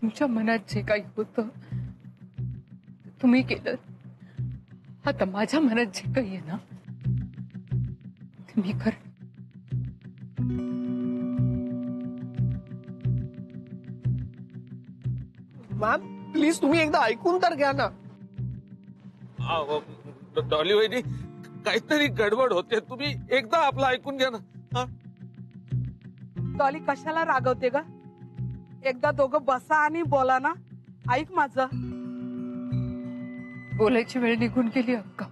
तुमच्या मनात जे काही होतं तुम्ही केलं. आता माझ्या मनात जे काही आहे ना ते मी कर. मॅम प्लीज तुम्ही एकदा ऐकून तर घ्या ना. डॉली वहिनी काहीतरी गडबड होते, तुम्ही एकदा आपलं ऐकून घ्या ना. डॉली कशाला रागवते ग? एकदा दोघं बसा आणि बोला ना. ऐक माझं. बोलायची वेळ निघून गेली अक्का.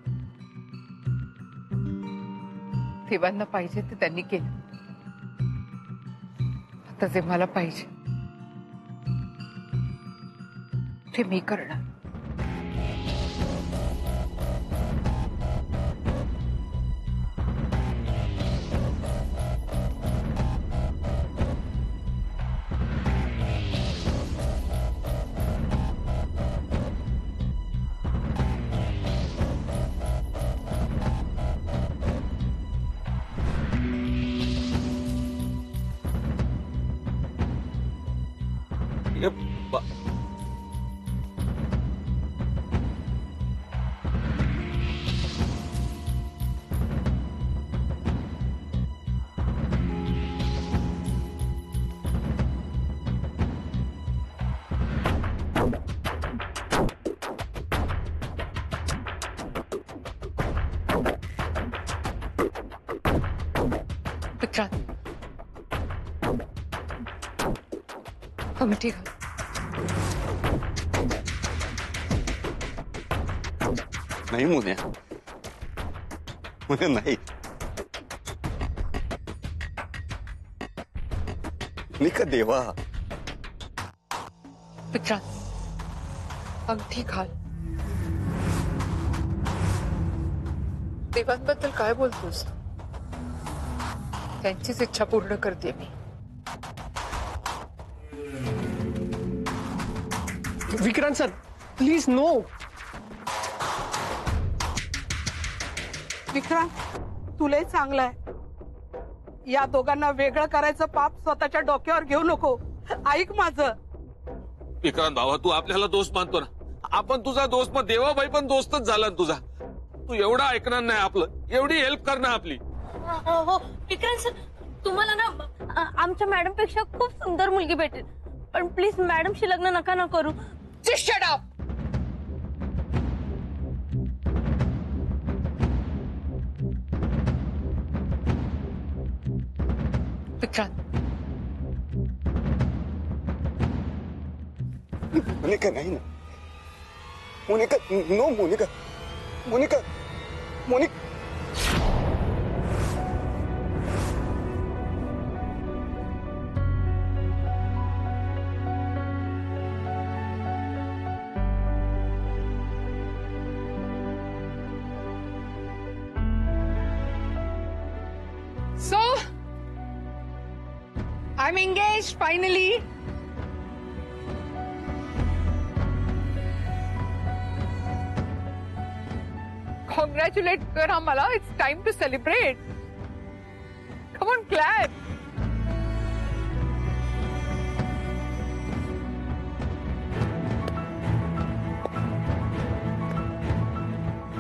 देवांना पाहिजे ते त्यांनी केलं. आता जे मला पाहिजे ते मी करणार. ठीक है. नहीं मुन्या, मुन्या नहीं. निका देवा. विक्रांत अंगठी घाल. देवांबद्दल काय बोलतोस? त्यांचीच इच्छा पूर्ण करते मी. Vikrant sir please no. Vikrant तुलाही चांगलं आहे. या दोघांना वेगळं करायचं पाप स्वतःच्या डोक्यावर घेऊ नको. ऐक माझं. विक्रांत भावा, तू आपल्याला दोस्त मानतो ना. आपण तुझा दोस्त, मग देवाबाई पण दोस्तच झाला ना तुझा. तू एवढा ऐकणार नाही आपलं, एवढी हेल्प करणार आपली. हो विक्रांत सर, तुम्हाला ना आमच्या मॅडम पेक्षा खूप सुंदर मुलगी भेटेल, पण प्लीज मॅडमशी लग्न नका ना करू. Just shut up. Vikrant Monica नहीं ना. Monica no. Monica Monica Monica. So, I'm engaged finally. Congratulate कर आम्हाला. It's time to celebrate. Come on, clap.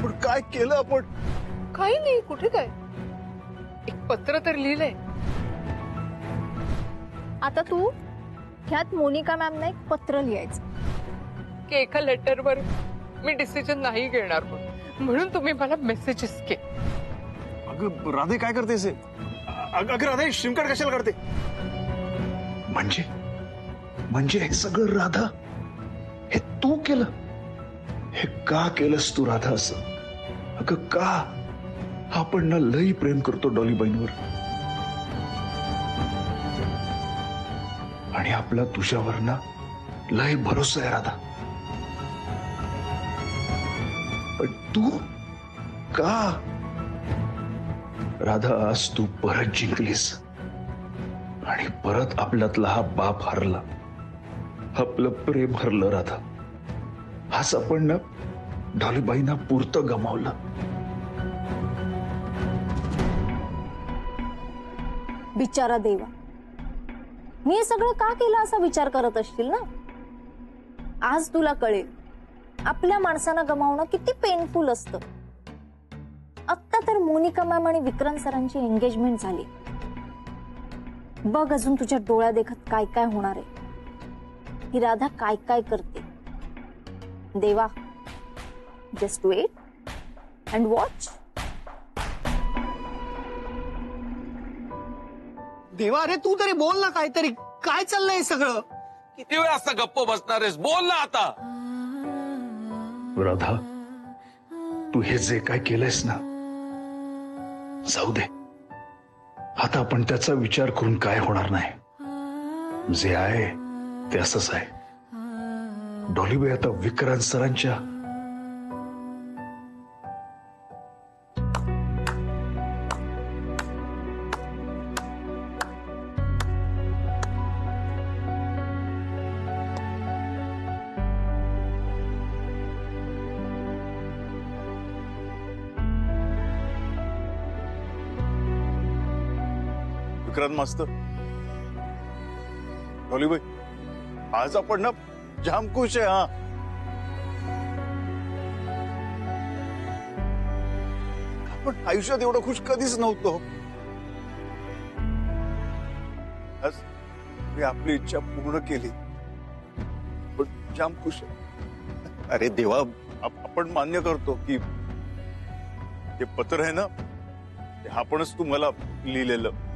पण काय केलं आपण? काही नाही. कुठे काय? एक पत्र तर लिहिलंय. आता तू ह्यात मोनिका मॅमना एक पत्र लिहायचं की एका लेटरवर मी डिसिजन नाही घेणार म्हणून तुम्ही मला मेसेजेस के. अगं राधे काय करतेस? अगं राधे शिमकट कशाला करते? म्हणजे हे सगळं राधा हे तू केलं? हे का केलंस तू राधा असं? अगं का? आपण ना लई प्रेम करतो डॉलीबाईंवर आणि आपला तुझ्यावर ना लई भरोसा आहे राधा. पण तू का? राधा आज तू परत जिंकलीस आणि परत आपल्यातला हा बाप हरला. आपलं प्रेम हरलं राधा. आज आपण ना डॉलीबाईंना पुरतं गमावलं. बिचारा देवा, मी हे सगळं का केलं असा विचार करत असतील ना. आज तुला कळेल आपल्या माणसांना गमावणं किती पेनफुल असतं. आत्ता तर मोनिका मॅम आणि विक्रांत सरांची एंगेजमेंट झाली. बघ अजून तुझ्या डोळ्या देखत काय काय होणार आहे. ही राधा काय काय करते. देवा, जस्ट वेट अँड वॉच. देवा, अरे तू तरी बोल ना काहीतरी. काय चाललंय सगळं? किती वेळ असं गप्प बसणार आहेस? बोल ना आता. राधा, तू हे जे काय केलंयस ना, जाऊ दे. आता आपण त्याचा विचार करून काय होणार नाही. जे आहे ते असंच आहे. डॉलीबाई आता विक्रांत सरांच्या विक्रांत मास्तर, डॉलीबाई, आज आपण ना जाम खुश आहे. हा, आपण आयुष्यात एवढं खुश कधीच नव्हतो. आज मी आपली इच्छा पूर्ण केली. पण जाम खुश आहे. अरे देवा, आपण मान्य करतो की ते पत्र आहे ना, ते आपणच तुम्हाला लिहिलेलं.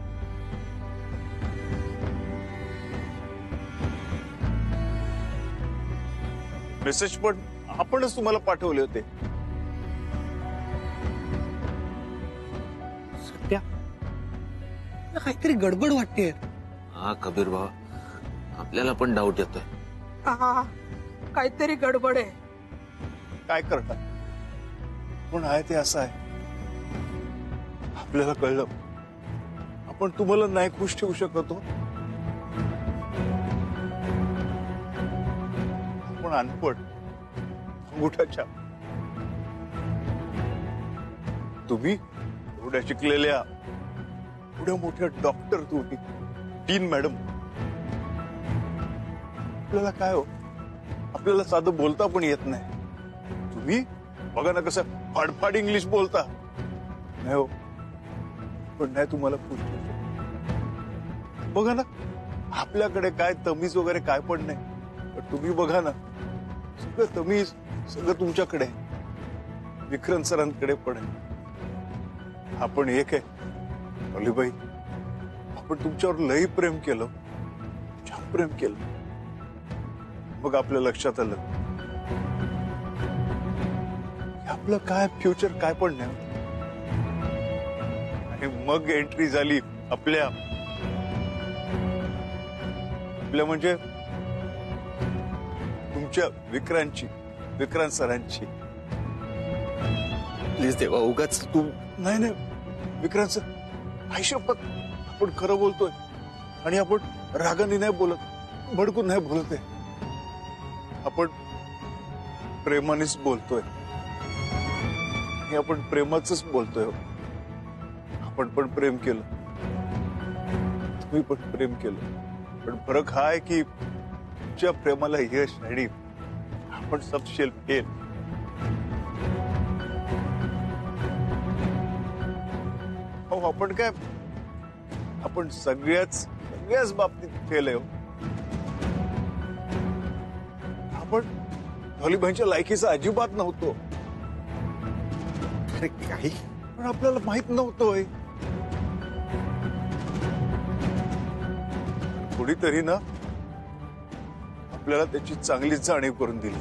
मेसेज पण आपणच तुम्हाला पाठवले होते. सत्या, काहीतरी गडबड वाटते. हा कबीर भाऊ, आपल्याला पण डाऊट येतोय. काहीतरी गडबड आहे. काय करणार, पण आहे ते असं आहे. आपल्याला कळलं आपण तुम्हाला नाही खुश ठेवू शकत हो. आपण अनपढ, अंगुठाच्या. तुम्ही एवढ्या शिकलेल्या, एवढ्या मोठ्या डॉक्टर, तुम्ही डीन मॅडम. आपल्याला काय हो, आपल्याला साधं बोलता पण येत नाही. तुम्ही बघा ना कसं फाडफाड इंग्लिश बोलता. नाही हो, पण नाही तुम्हाला खुश ठेवू शकत. बघा ना, आपल्याकडे काय तमीज वगैरे काय पण नाही. पण तुम्ही बघा ना, सगळं तमीज सगळं तुमच्याकडे. विक्रांत सरांकडे पण आहे. आपण एक आहे डॉलीबाई. आपण तुमच्यावर लई प्रेम केलं, जाम प्रेम केलं. मग आपल्या लक्षात आलं आपलं काय फ्युचर काय पण नाही. आणि मग एंट्री झाली आपल्या म्हणजे तुमच्या विक्रांत सरांची. प्लीज देवा, उगाच तू. नाही नाही विक्रांत सर, आई शपथ, आपण खरं बोलतोय. आणि आपण रागाने नाही बोलत, भडकून नाही बोलत आहे. आपण प्रेमानेच बोलतोय. आपण प्रेमाच बोलतोय. आपण पण प्रेम केलं, तुम्ही पण प्रेम केलं. पण फरक हा आहे की तुमच्या प्रेमाला यश आणि आपण सबशेल फेल. आपण काय, आपण सगळ्याच बाबतीत फेल आहे. आपण डॉलीबाईंच्या लायकीचा अजिबात नव्हतो. अरे काही पण आपल्याला माहित नव्हतोय. कोणीतरी ना आपल्याला त्याची चांगलीच जाणीव करून दिली.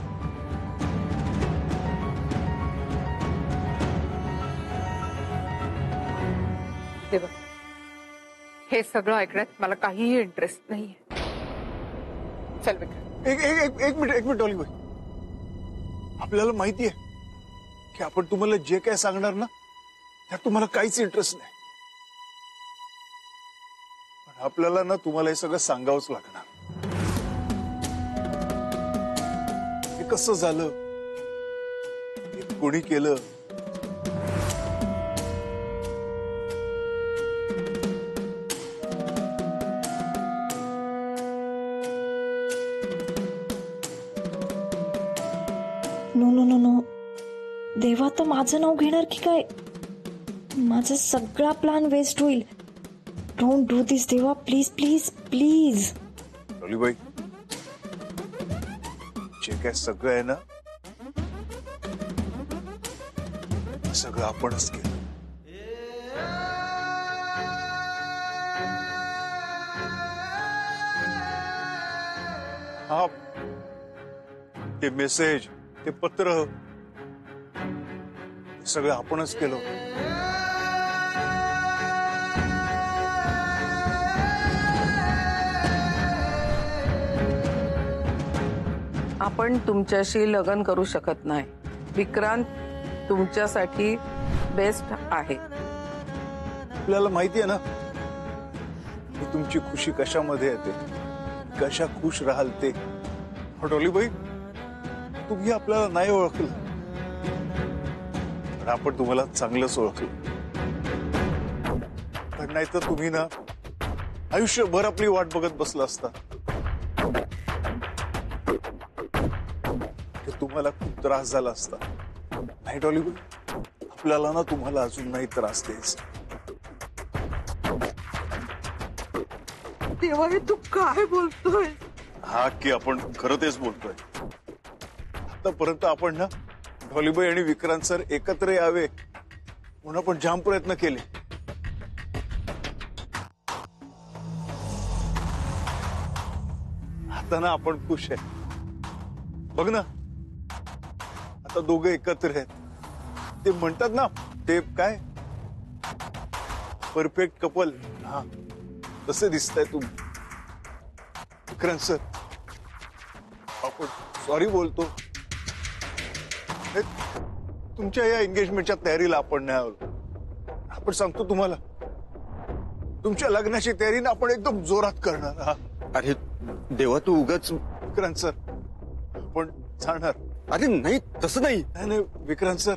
देवा, हे सगळं ऐकण्यात मला काहीही इंटरेस्ट नाहीये. चल विक्रांत. एक मिनिट डॉलीबाई. आपल्याला माहितीये की आपण तुम्हाला जे काय सांगणार ना, त्यात तुम्हाला काहीच इंटरेस्ट नाही. पण आपल्याला ना तुम्हाला हे सगळं सांगावंच लागणार. हे कसं झालं, हे कोणी केलं. नो नो नो, देवा तर माझं नाव घेणार की काय? माझा सगळा प्लॅन वेस्ट होईल. डोंट डू दिस देवा, प्लीज प्लीज प्लीज. डॉलीबाई, जे काय सगळं आहे ना, सगळं आपणच केलं. हा, ते मेसेज, ते पत्र, ते सगळं आपणच केलं. आपण तुमच्याशी लग्न करू शकत नाही. विक्रांत तुमच्यासाठी बेस्ट आहे. आपल्याला माहिती आहे ना की तुमची खुशी कशामध्ये येते, कशा खुश राहाल ते. डॉलीबाई, तुम्ही आपल्याला नाही ओळखलं, पण आपण तुम्हाला चांगलंच ओळखलं. पण नाही तर तुम्ही ना आयुष्यभर आपली वाट बघत बसला असता. तुम्हाला खूप त्रास झाला असता. नाही डॉलीबाई, आपल्याला ना तुम्हाला अजून नाही त्रास द्यायचा. तेव्हा हे तू काय बोलतोय? हा, की आपण खरं तेच बोलतोय. आतापर्यंत आपण ना डॉलीबाई आणि विक्रांत सर एकत्र यावे म्हणून आपण जाम प्रयत्न केले. आता ना आपण खुश आहे. बघ ना, आता दोघं एकत्र आहेत. ते म्हणतात ना, ते काय परफेक्ट कपल, हा तसे दिसताय तुम्ही. विक्रांत सर, आपण सॉरी बोलतो. तुमच्या या एंगेजमेंटच्या तयारीला आपण नाही आलो. आपण सांगतो तुम्हाला, तुमच्या लग्नाची तयारी आपण एकदम जोरात करणार. हा, अरे देवा, तू उगाच. विक्रांत सर, आपण जाणार. अरे नाही, तसं नाही. नाही विक्रांत सर,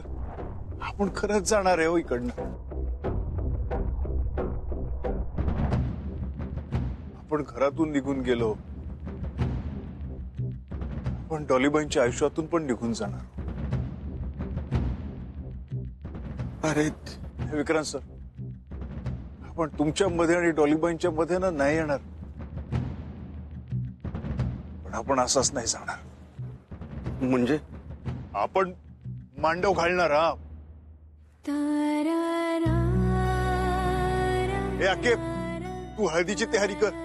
आपण खरंच जाणार आहे हो इकडनं. आपण घरातून निघून गेलो, आपण डॉलीबाईंच्या आयुष्यातून पण निघून जाणार. अरे विक्रांत सर, आपण तुमच्या मध्ये आणि डॉलीबाईंच्या मध्ये ना नाही येणार, पण आपण असाच नाही जाणार. म्हणजे आपण मांडव घालणार. हा, हे अके, तू हळदीची तयारी कर.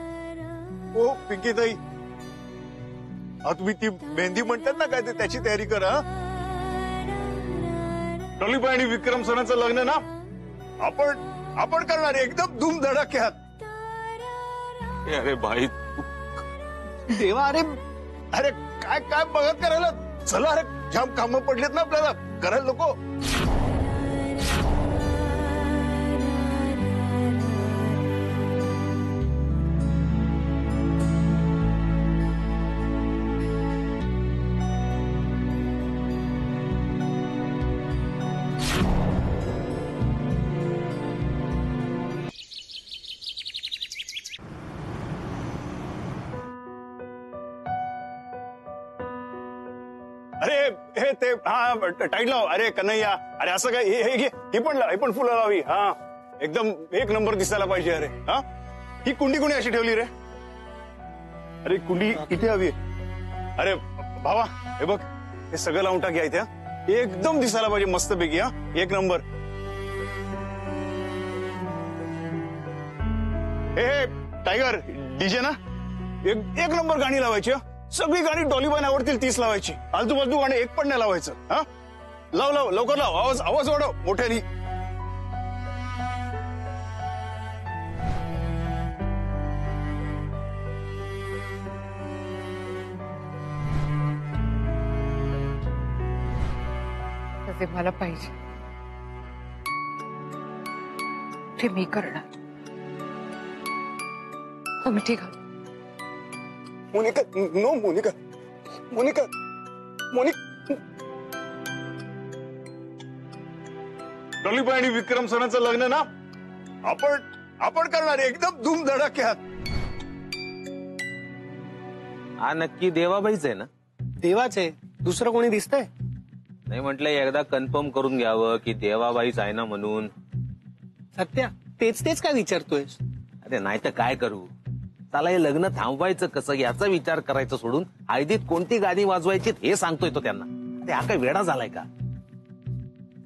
ओ पिंकी ताई, तुम्ही ती मेहंदी म्हणतात ना काय, ते त्याची तयारी कर. हा, डॉलीबाई आणि विक्रम सरांचं लग्न ना आपण करणार एकदम धूमधडाक्यात. अरे भाई, देवा, अरे अरे काय काय बघत करायला. चला, अरे जाम कामं पडलेत ना आपल्याला, करायला नको. अरे हे ते, हा टाईट लाव. अरे कन्हैया, अरे असं काय, हे घे, ही पण फुलं लावी. हा, एकदम एक नंबर दिसायला पाहिजे. अरे हा, ही कुंडी कोणी अशी ठेवली रे? अरे कुंडी इथे हवी. अरे भावा, हे बघ, हे सगळं लावून टाक इथे. एकदम दिसायला पाहिजे मस्तपैकी. हा, एक नंबर. हे टायगर, डीजे ना, एक नंबर गाणी लावायची. सगळी गाणी डॉलीबाईंना आवडतील तीच लावायची. आजूबाजू गाणे एक पण नाही लावायचं. हा, लाव लवकर लाव. आवाज वाढव मोठ्यानी. तसे मला पाहिजे ते मी करणार. आम्ही ठीक आहोत. मोनिका, नो मोनिका, मोनिका, डॉलीबाई आणि विक्रम सरांचं लग्न ना आपण करणार एकदम धूमधडाक्यात. हा नक्की देवाबाईच आहे ना? देवाच आहे, दुसरं कोणी दिसतंय? नाही म्हटलं एकदा कन्फर्म करून घ्यावं की देवाबाईच आहे ना म्हणून. सत्या तेच तेच काय विचारतोयस? अरे नाही तर काय करू. त्याला हे लग्न थांबवायचं कसं याचा विचार करायचं सोडून हळदीत कोणती गाणी वाजवायची हे सांगतोय तो त्यांना. अरे हा काय वेडा झालाय का?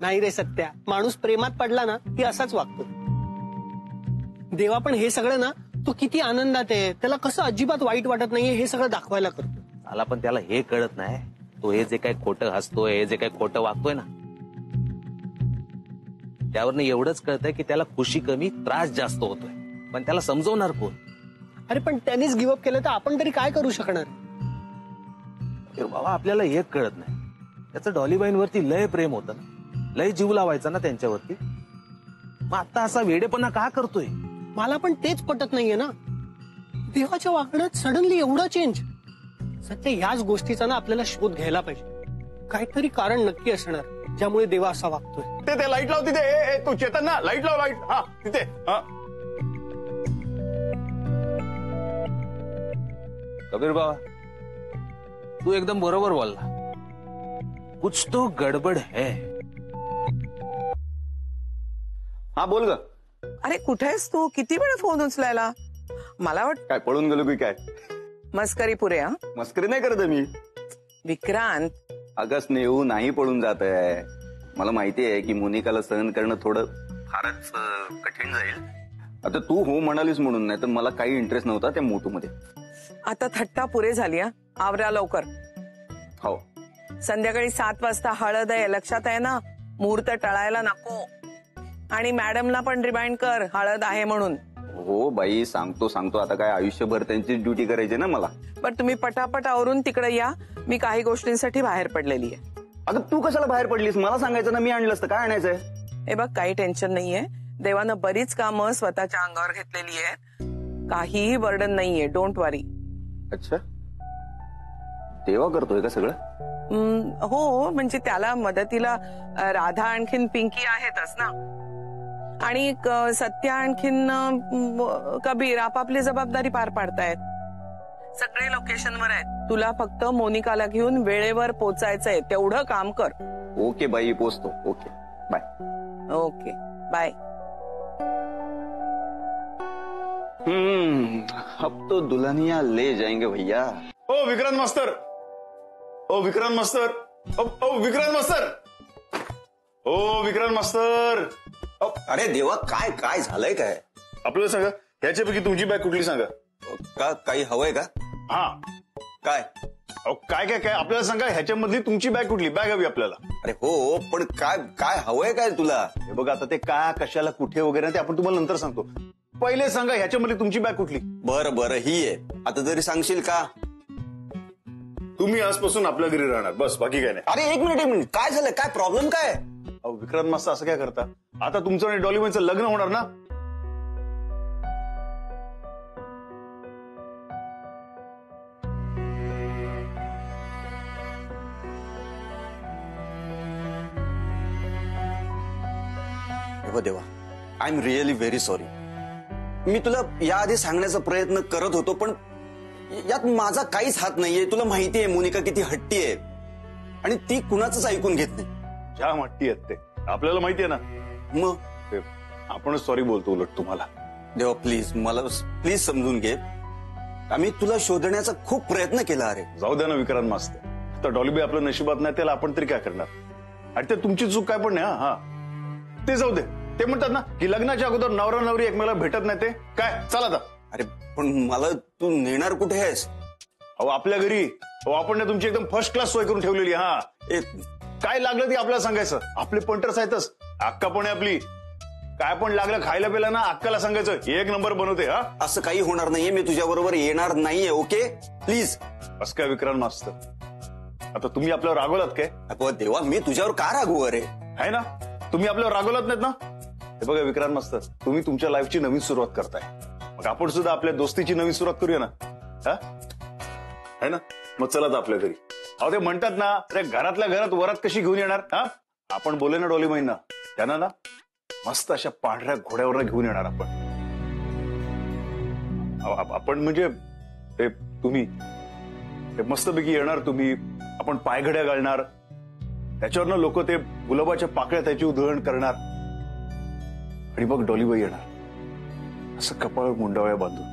नाही रे सत्या, माणूस प्रेमात पडला ना की असाच वागतो. देवा पण हे सगळं ना, तो किती आनंदात आहे, त्याला कसं अजिबात वाईट वाटत नाहीये हे सगळं दाखवायला करतो. मला पण त्याला हे कळत नाही, तो हे जे काही खोटं हसतोय, हे जे काही खोटं वागतोय ना, त्यावरनं एवढंच कळतंय की त्याला खुशी कमी त्रास जास्त होतोय. पण त्याला समजवणार कोण? अरे पण त्यांनीच गिव्हअप केलं तर आपण तरी काय करू शकणार? बाबा आपल्याला हे कळत नाही, त्याचं डॉलीबाईंवरती लय प्रेम होतं ना, लय जीव लावायचा ना त्यांच्यावरती. मग आता असा वेडेपणा का करतोय? मला पण तेच पटत नाहीये ना, देवाच्या वागण्यात सडनली एवढं चेंज. सत्य ह्याच गोष्टीचा ना आपल्याला शोध घ्यायला पाहिजे. काहीतरी कारण नक्की असणार ज्यामुळे देवा असा वागतोय. ते लाईट लाव तिथे. तू चेतन ना, लाईट लाव, लाईट. हा तिथे. हा कबीर बाबा तू एकदम बरोबर बोलला, कुछ तो गडबड है. हा बोल ग. अरे कुठे आहेस तू? किती वेळ फोन उचलायला? मला वाट काय पळून गेलो की काय? मस्करी पुरे. हा मस्करी नाही करत मी. विक्रांत, अगं स्नेहू नाही पळून जात आहे. मला माहिती आहे की मोनिकाला सहन करणं थोडं फारच कठीण जाईल. आता तू हो म्हणालीस म्हणून, नाही तर मला काही इंटरेस्ट नव्हता त्या मोटू मध्ये. आता थट्टा पुरे झाली. हा आवरा लवकर. हो संध्याकाळी 7 वाजता हळद आहे, लक्षात आहे ना? मुहूर्त टळायला नको. आणि मॅडमला पण रिमाइंड कर हळद आहे म्हणून. हो बाई, सांगतो. आता काय आयुष्यभर त्यांची ड्युटी करायची ना मला. पण तुम्ही पटापट आवरून तिकडे या, मी काही गोष्टींसाठी बाहेर पडलेली आहे. अगं तू कशाला बाहेर पडलीस? मला सांगायचं ना, मी आणलं असतं. काय आणायचंय? हे बघ, काही टेन्शन नाहीये. देवानं बरीच कामं स्वतःच्या अंगावर घेतलेली आहेत. काहीही बर्डन नाहीये. डोंट वरी. अच्छा, देवा करतोय का सगळं? हो, म्हणजे त्याला मदतीला राधा आणखीन पिंकी आहेतच ना, आणि सत्या आणखीन कबीर आपापली जबाबदारी पार पाडतायत. सगळे लोकेशनवर आहेत. तुला फक्त मोनिकाला घेऊन वेळेवर पोचायचंय, तेवढं काम कर. ओके बाई, पोचतो. Okay bye. Okay bye. अब तो दुल्हनिया ले जाएंगे भैया. ओ विक्रांत मास्तर. ओ विक्रांत मास्तर. ओ विक्रांत मास्तर. ओ विक्रांत मास्तर. अरे देवा, काय झालंय? काय आपल्याला सांगा, ह्याच्यापैकी तुमची बॅग कुठली सांगा. का काही हवंय का? हा काय? काय आपल्याला सांगा, ह्याच्यामधली तुमची बॅग कुठली? बॅग हवी आपल्याला. अरे हो, पण काय हवंय काय तुला? हे बघा, आता ते काय कशाला कुठे वगैरे ते आपण तुम्हाला नंतर सांगतो. पहिले सांगा, ह्याच्यामधली तुमची बॅग कुठली? बरं ही आहे. आता तरी सांगशील का? तुम्ही आजपासून आपल्या घरी राहणार, बस, बाकी काय नाही. अरे एक मिनिट, काय झालं? काय प्रॉब्लेम काय? विक्रांत मास्तर असं काय करता? आता तुमचं आणि डॉलीबाईंचं लग्न होणार ना. देवा, I am really very sorry. मी तुला याआधी सांगण्याचा प्रयत्न करत होतो, पण यात माझा काहीच हात नाहीये. तुला माहिती आहे मोनिका किती हट्टी आहे, आणि ती कुणाचंच ऐकून घेत नाही. ज्या हट्टी आहेत ते आपल्याला माहिती आहे ना. मग आपणच सॉरी बोलतो उलट तुम्हाला. देवा प्लीज, मला प्लीज समजून घे. आम्ही तुला शोधण्याचा खूप प्रयत्न केला. अरे जाऊ द्या ना विक्रांत मास्तर. तर डॉलीबाई आपलं नशिबात नाही, त्याला आपण तरी काय करणार? आणि ते तुमची चूक काय पण नाही. हा ते जाऊ दे. ते म्हणतात ना की लग्नाच्या अगोदर नवरा नवरी एकमेकाला भेटत नाही. ते काय, चला आता. अरे पण मला तू नेणार कुठे आहेस? अहो आपल्या घरी. आपण ना तुमची एकदम फर्स्ट क्लास सोय करून ठेवलेली. हा काय लागलं ते आपल्याला सांगायचं. आपले पंटर्स आहेतच. अक्का पण आहे आपली. काय पण लागलं खायला प्यायला ना, अक्काला सांगायचं, एक नंबर बनवते. हा असं काही होणार नाहीये. मी तुझ्या बरोबर येणार नाहीये. Okay please. असं काय विक्रांत मास्तर, आता तुम्ही आपल्यावर रागवलात काय? अगं देवा, मी तुझ्यावर का रागवू? अरे आहे ना, तुम्ही आपल्यावर रागवलात नाहीत ना. हे बघा विक्रांत मास्तर, तुम्ही तुमच्या लाईफची नवीन सुरुवात करताय. मग आपण सुद्धा आपल्या दोस्तीची नवीन सुरुवात करूया ना. हा है ना. मग चला तर आपल्या घरी. अहो ते म्हणतात ना, अरे घरातल्या घरात वरात कशी घेऊन येणार. हा आपण बोले ना डॉलीबाईंना, त्यांना ना मस्त अशा पांढऱ्या घोड्यावर घेऊन येणार आपण. आपण म्हणजे ते तुम्ही ते मस्तपैकी येणार. तुम्ही आपण पायघड्या घालणार. त्याच्यावरनं लोक ते गुलाबाच्या पाकळ्या त्याची उधळण करणार आणि मग डॉलीबाई येणार असं कपाळ मुंडावळ्या बांधून,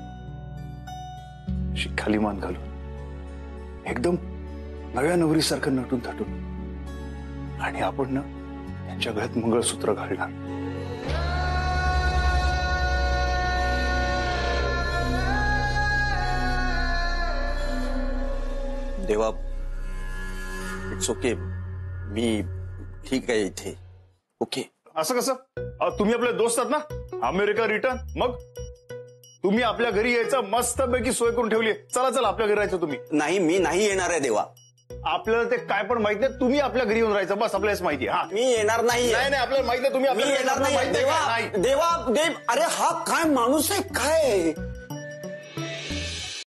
अशी खाली मान घालून, एकदम नव्या नवरीसारखं नटून थटून, आणि आपण ना त्यांच्या गळ्यात मंगळसूत्र घालणार. देवा, इट्स ओके, मी ठीक आहे इथे. ओके. असं कसं? तुम्ही आपले दोस्त आहात ना, अमेरिका रिटर्न. मग तुम्ही आपल्या घरी यायचं मस्तपैकी सोय करून ठेवली. चला चला आपल्या घरी राहायचं. तुम्ही नाही, मी नाही येणार आहे देवा. आपल्याला ते काय पण माहित नाही. तुम्ही आपल्या घरी येऊन राहायचं, बस आपल्याला माहिती आहे. हा, मी येणार नाही. नाही नाही, आपल्याला माहित नाही. तुम्ही मी येणार नाही. देवा, देवा, देव, अरे हा काय माणूस आहे काय?